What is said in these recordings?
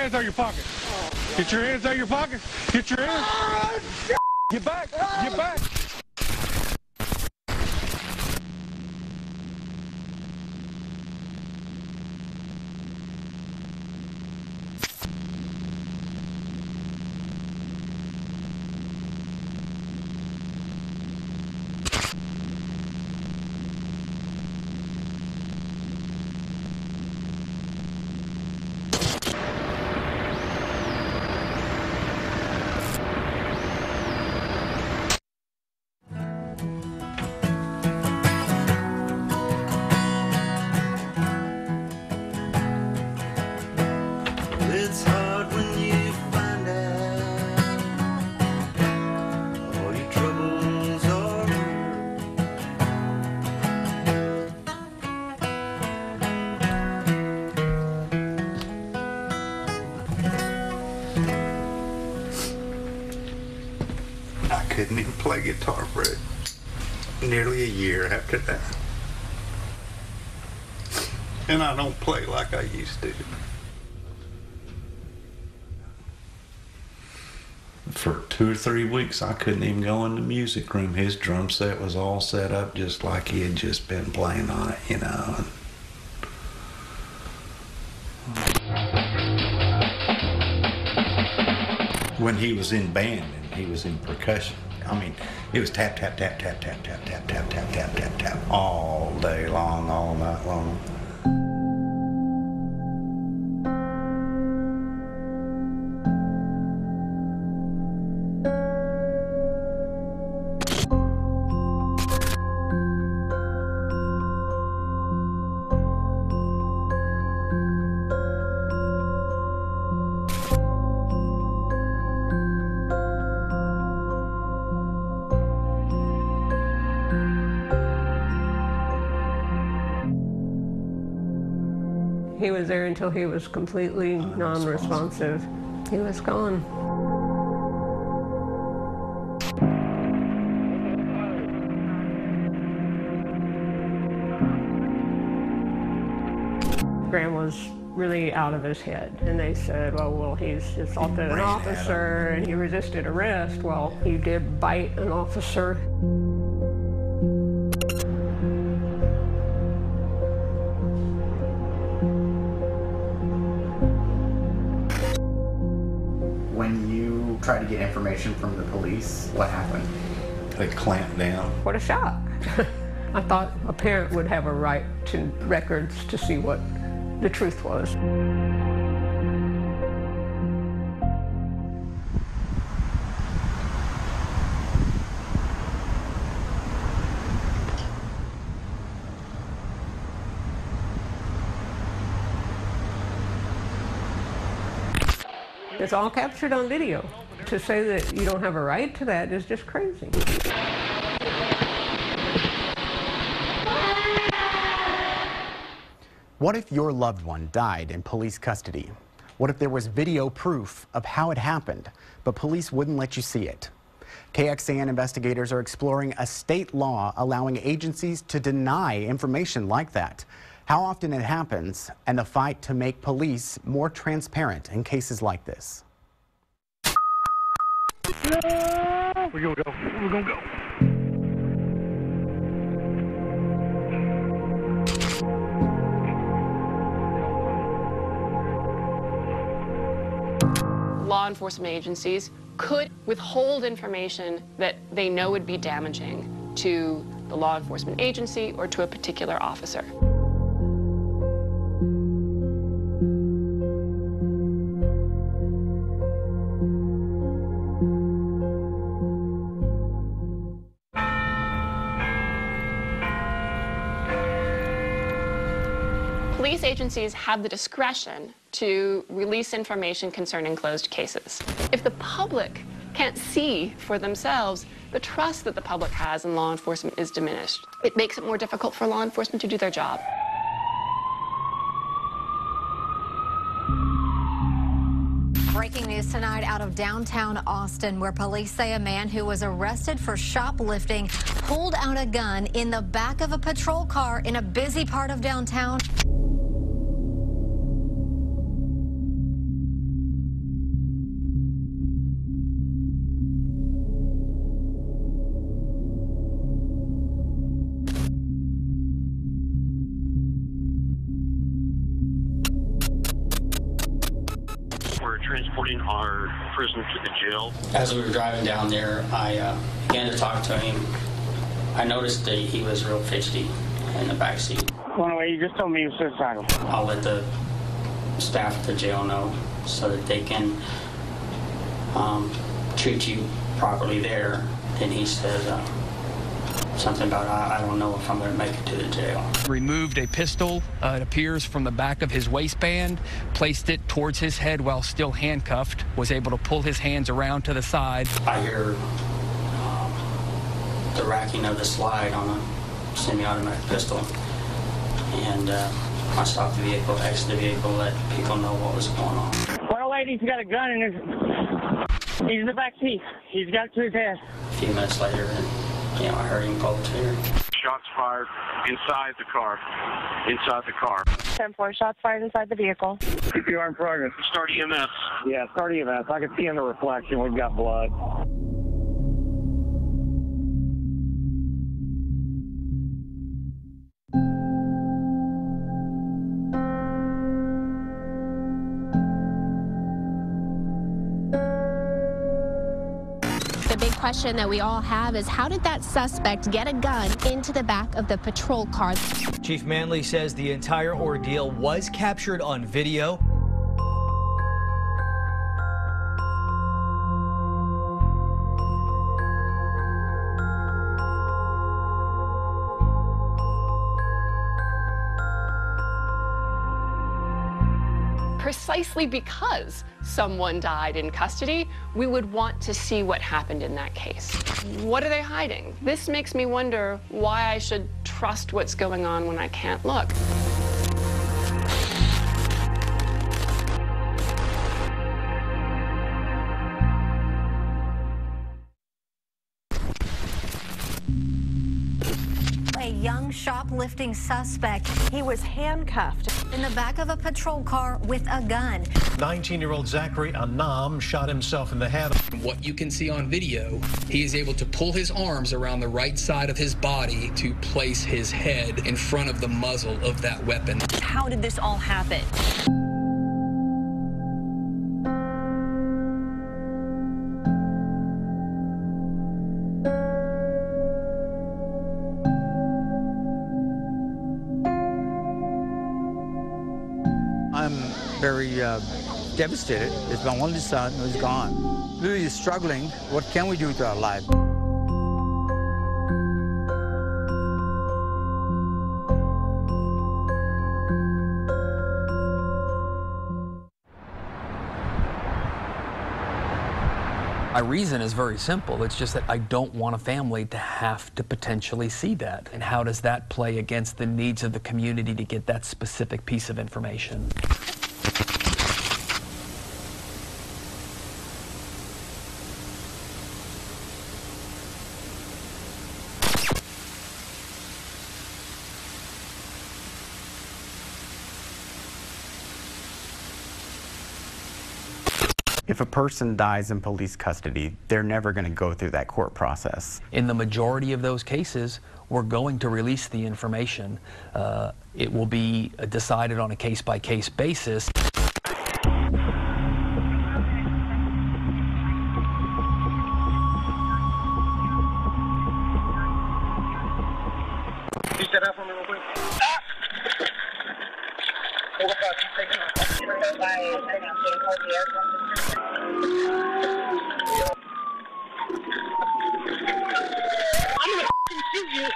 hands out of your pocket. Get your hands out of your pocket. Get your hands. Get back. Get back. It's hard when you find out all your troubles are I couldn't even play guitar for nearly a year after that. And I don't play like I used to. For 2 or 3 weeks, I couldn't even go in the music room. His drum set was all set up just like he had just been playing on it, you know. When he was in band and he was in percussion, I mean, it was tap, tap, tap, tap, tap, tap, tap, tap, tap, tap, tap, tap, all day long, all night long. He was there until he was completely non-responsive. He was gone. Graham was really out of his head, and they said, well, he's assaulted an officer and he resisted arrest. Well, he did bite an officer. When you tried to get information from the police, what happened? They clamped down. What a shock. I thought a parent would have a right to records to see what the truth was. It's all captured on video. To say that you don't have a right to that is just crazy. What if your loved one died in police custody? What if there was video proof of how it happened, but police wouldn't let you see it? KXAN investigators are exploring a state law allowing agencies to deny information like that. How often it happens, and the fight to make police more transparent in cases like this. We're gonna go. We're gonna go. Law enforcement agencies could withhold information that they know would be damaging to the law enforcement agency or to a particular officer. Police agencies have the discretion to release information concerning closed cases. If the public can't see for themselves, the trust that the public has in law enforcement is diminished. It makes it more difficult for law enforcement to do their job. Breaking news tonight out of downtown Austin, where police say a man who was arrested for shoplifting pulled out a gun in the back of a patrol car in a busy part of downtown. transporting our prisoner to the jail. As we were driving down there, I began to talk to him. I noticed that he was real fidgety in the back seat. Well, anyway, you just told me he was suicidal. I'll let the staff at the jail know so that they can treat you properly there. Then he said something about, I don't know if I'm going to make it to the jail. Removed a pistol, it appears, from the back of his waistband, placed it towards his head while still handcuffed, was able to pull his hands around to the side. I hear the racking of the slide on a semi-automatic pistol. And I stopped the vehicle, exited the vehicle, let people know what was going on. Well, lady's got a gun in his... He's in the back seat. He's got it to his head. A few minutes later, I heard him pull the trigger. Shots fired inside the car. Inside the car. 10-4, shots fired inside the vehicle. CPR in progress. Start EMS. Yeah, start EMS. I can see in the reflection we've got blood. The big question that we all have is, how did that suspect get a gun into the back of the patrol car? Chief Manley says the entire ordeal was captured on video. Precisely because someone died in custody, we would want to see what happened in that case. What are they hiding? This makes me wonder why I should trust what's going on when I can't look. A young shoplifting suspect. He was handcuffed In the back of a patrol car with a gun. 19-year-old Zachary Imam shot himself in the head. What you can see on video, he is able to pull his arms around the right side of his body to place his head in front of the muzzle of that weapon. How did this all happen? I'm very devastated. It's my only son who's gone. Really struggling. What can we do with our life? My reason is very simple. It's just that I don't want a family to have to potentially see that. And how does that play against the needs of the community to get that specific piece of information? If a person dies in police custody, they're never going to go through that court process. In the majority of those cases, we're going to release the information. It will be decided on a case-by-case basis. You set up for me real quick? I'm gonna shoot you.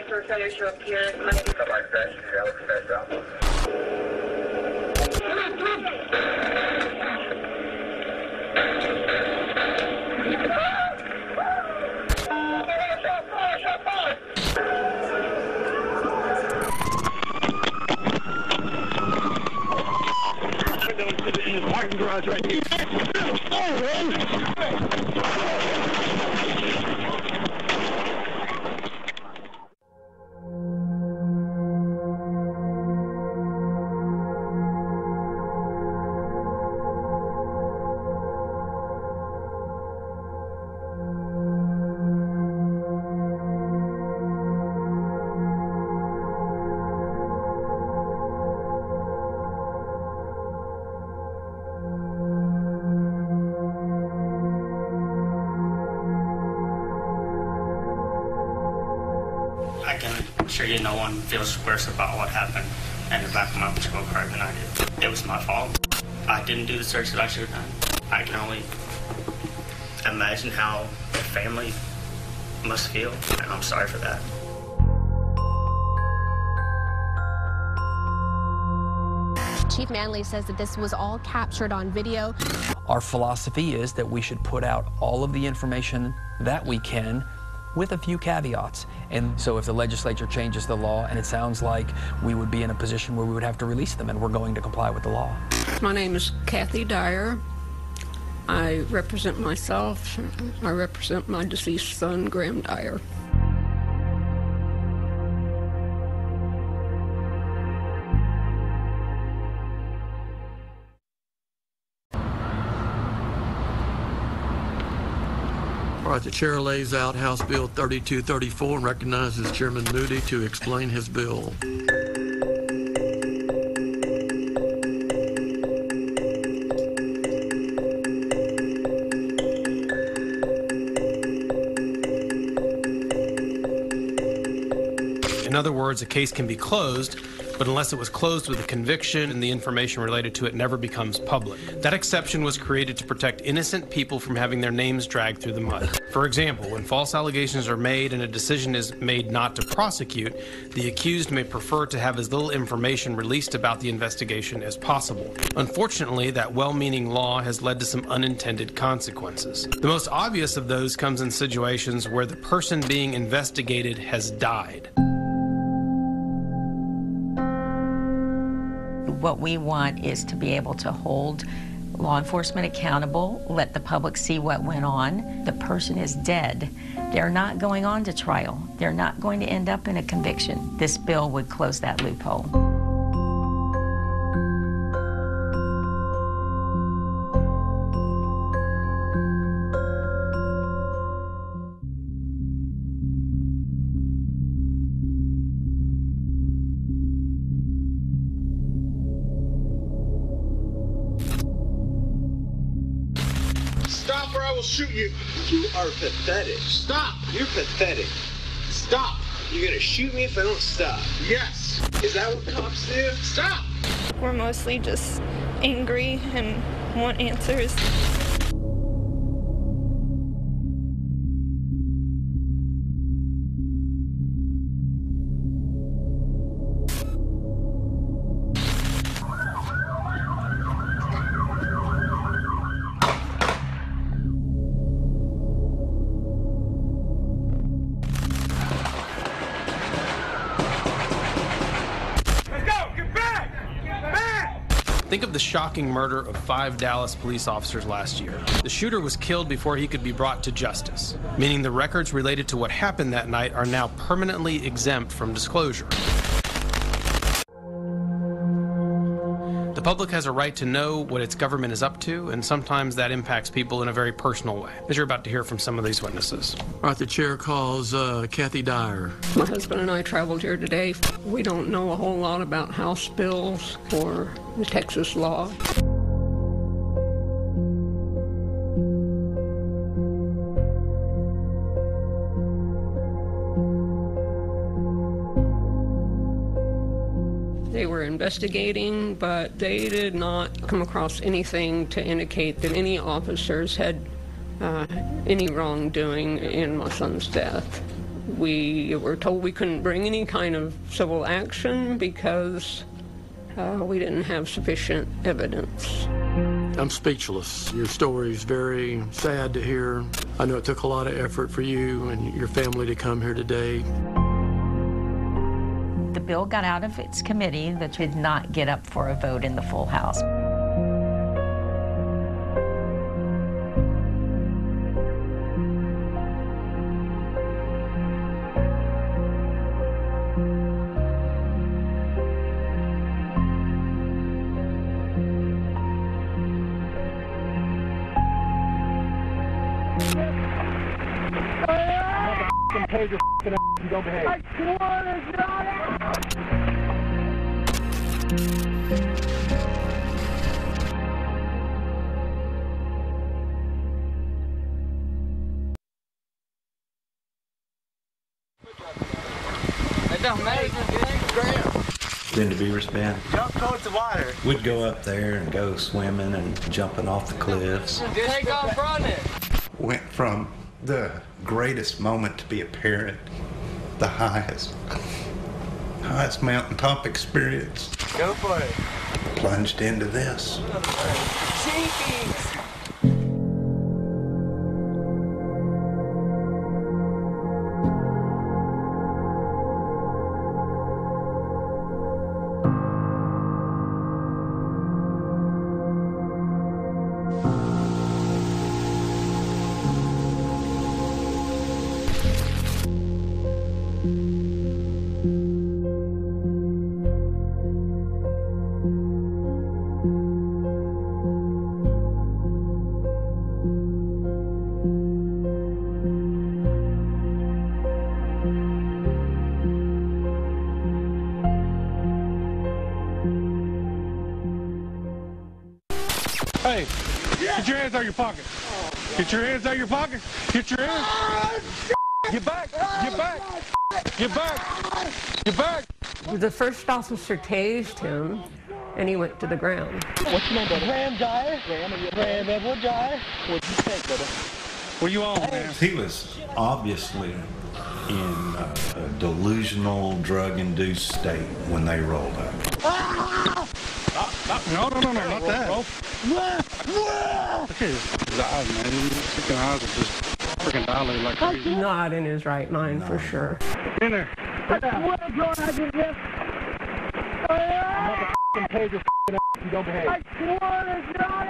For failure to appear, Monday. In the parking garage right here. sure no one feels worse about what happened in the back of my patrol car than I did. It was my fault. I didn't do the search that I should have done. I can only imagine how the family must feel, and I'm sorry for that. Chief Manley says that this was all captured on video. Our philosophy is that we should put out all of the information that we can with a few caveats. And so if the legislature changes the law, and it sounds like we would be in a position where we would have to release them, and we're going to comply with the law. My name is Kathy Dyer. I represent myself. I represent my deceased son, Graham Dyer. All right, the chair lays out House Bill 3234 and recognizes Chairman Moody to explain his bill. In other words, a case can be closed, but unless it was closed with a conviction and the information related to it never becomes public. That exception was created to protect innocent people from having their names dragged through the mud. For example, when false allegations are made and a decision is made not to prosecute, the accused may prefer to have as little information released about the investigation as possible. Unfortunately, that well-meaning law has led to some unintended consequences. The most obvious of those comes in situations where the person being investigated has died. What we want is to be able to hold law enforcement accountable, let the public see what went on. The person is dead. They're not going on to trial. They're not going to end up in a conviction. This bill would close that loophole. Stop or I will shoot you. You are pathetic. Stop. You're pathetic. Stop. You're gonna shoot me if I don't stop. Yes. Is that what cops do? Stop. We're mostly just angry and want answers. Think of the shocking murder of 5 Dallas police officers last year. The shooter was killed before he could be brought to justice, meaning the records related to what happened that night are now permanently exempt from disclosure. The public has a right to know what its government is up to, and sometimes that impacts people in a very personal way, as you're about to hear from some of these witnesses. All right, the chair calls Kathy Dyer. My husband and I traveled here today. We don't know a whole lot about House bills or the Texas law. They were investigating, but they did not come across anything to indicate that any officers had any wrongdoing in my son's death. We were told we couldn't bring any kind of civil action because we didn't have sufficient evidence. I'm speechless. Your story is very sad to hear. I know it took a lot of effort for you and your family to come here today. The bill got out of its committee that did not get up for a vote in the full House. Pay your f***ing ass if you don't behave. I swear to God. Been to Beaver's Bend? Jump towards the water. We'd go up there and go swimming and jumping off the cliffs. Take off running. Went from the greatest moment to be a parent, the highest mountaintop experience. Go for it. Plunged into this. Cheekies. Hey, get your hands out of your pocket. Get your hands out of your pocket. Get your hands. Get back. Get back. Get back. Get back. The first officer tased him, and he went to the ground. What's your name, brother? Ram Dyer. Ram Edward Dyer. What'd you think, brother? What are you on, man? He was obviously in a delusional, drug-induced state when they rolled up. No, not that. Look at his eyes, man. His freaking eyes are just freaking dilated like crazy. Not in his right mind, for sure. In there. I'm gonna pay your ass if you don't behave. I swear to God!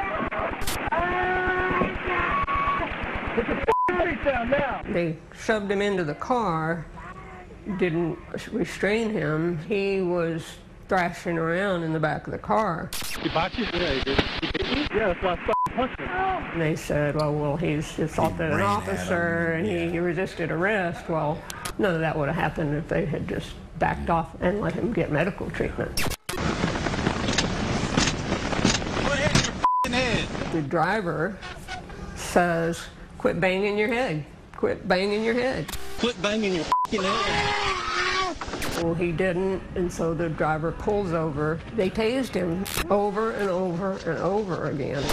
Put your face down now! They shoved him into the car, didn't restrain him. He was thrashing around in the back of the car. He bought you? Yeah, he did. Yeah, that's why I punched him. And they said, well, he's assaulted an officer and he resisted arrest. Well, none of that would have happened if they had just backed off and let him get medical treatment. The driver says, quit banging your head. Quit banging your head. Quit banging your head. Well, he didn't, and so the driver pulls over. They tased him over and over and over again.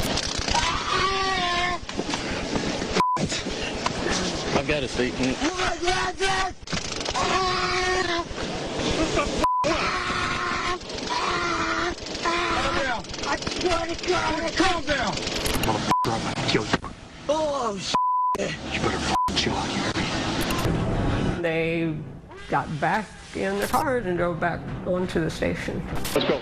I've got a seat. Calm down. Motherfucker, I'm gonna kill you. Oh, shit. You better chill out here. They got back in the cars and drove back onto the station. Let's go.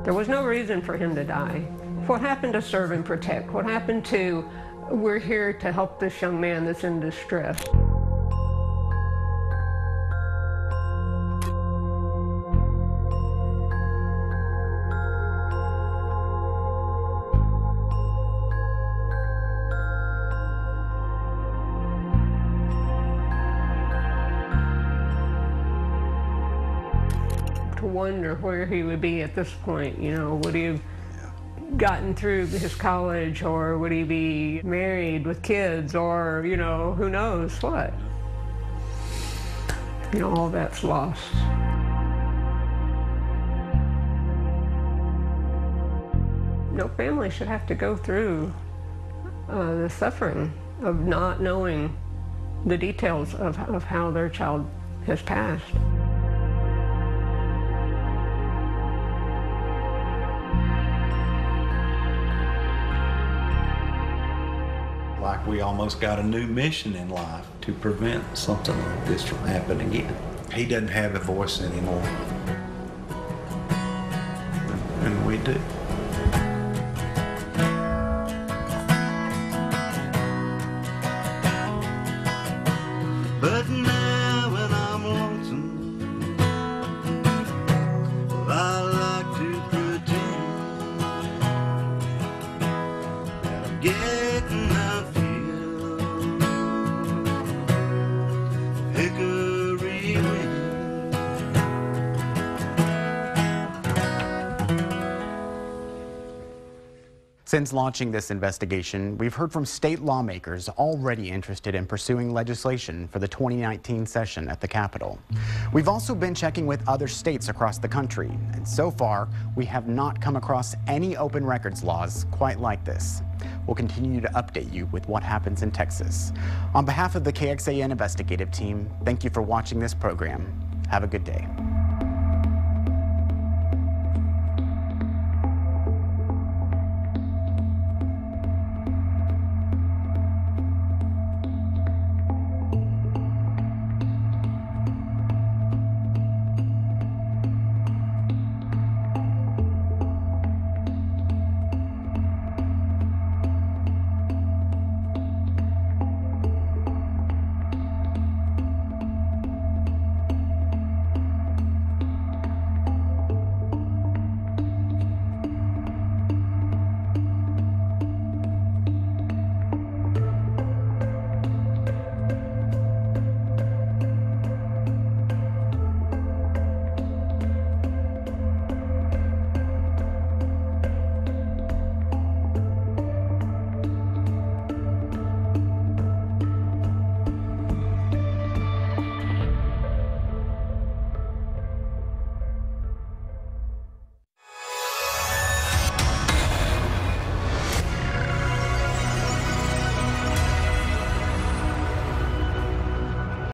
There was no reason for him to die. What happened to serve and protect? What happened to, we're here to help this young man that's in distress? Wonder where he would be at this point. You know, would he have gotten through his college, or would he be married with kids, or, you know, who knows what? You know, all that's lost. No family should have to go through the suffering of not knowing the details of how their child has passed. Like we almost got a new mission in life to prevent something like this from happening again. He doesn't have a voice anymore. And we do. But now when I'm lonesome, well, I like to pretend that I'm getting a feel. Hickory Since launching this investigation, we've heard from state lawmakers already interested in pursuing legislation for the 2019 session at the Capitol. We've also been checking with other states across the country, and so far, we have not come across any open records laws quite like this. We'll continue to update you with what happens in Texas. On behalf of the KXAN Investigative team, thank you for watching this program. Have a good day.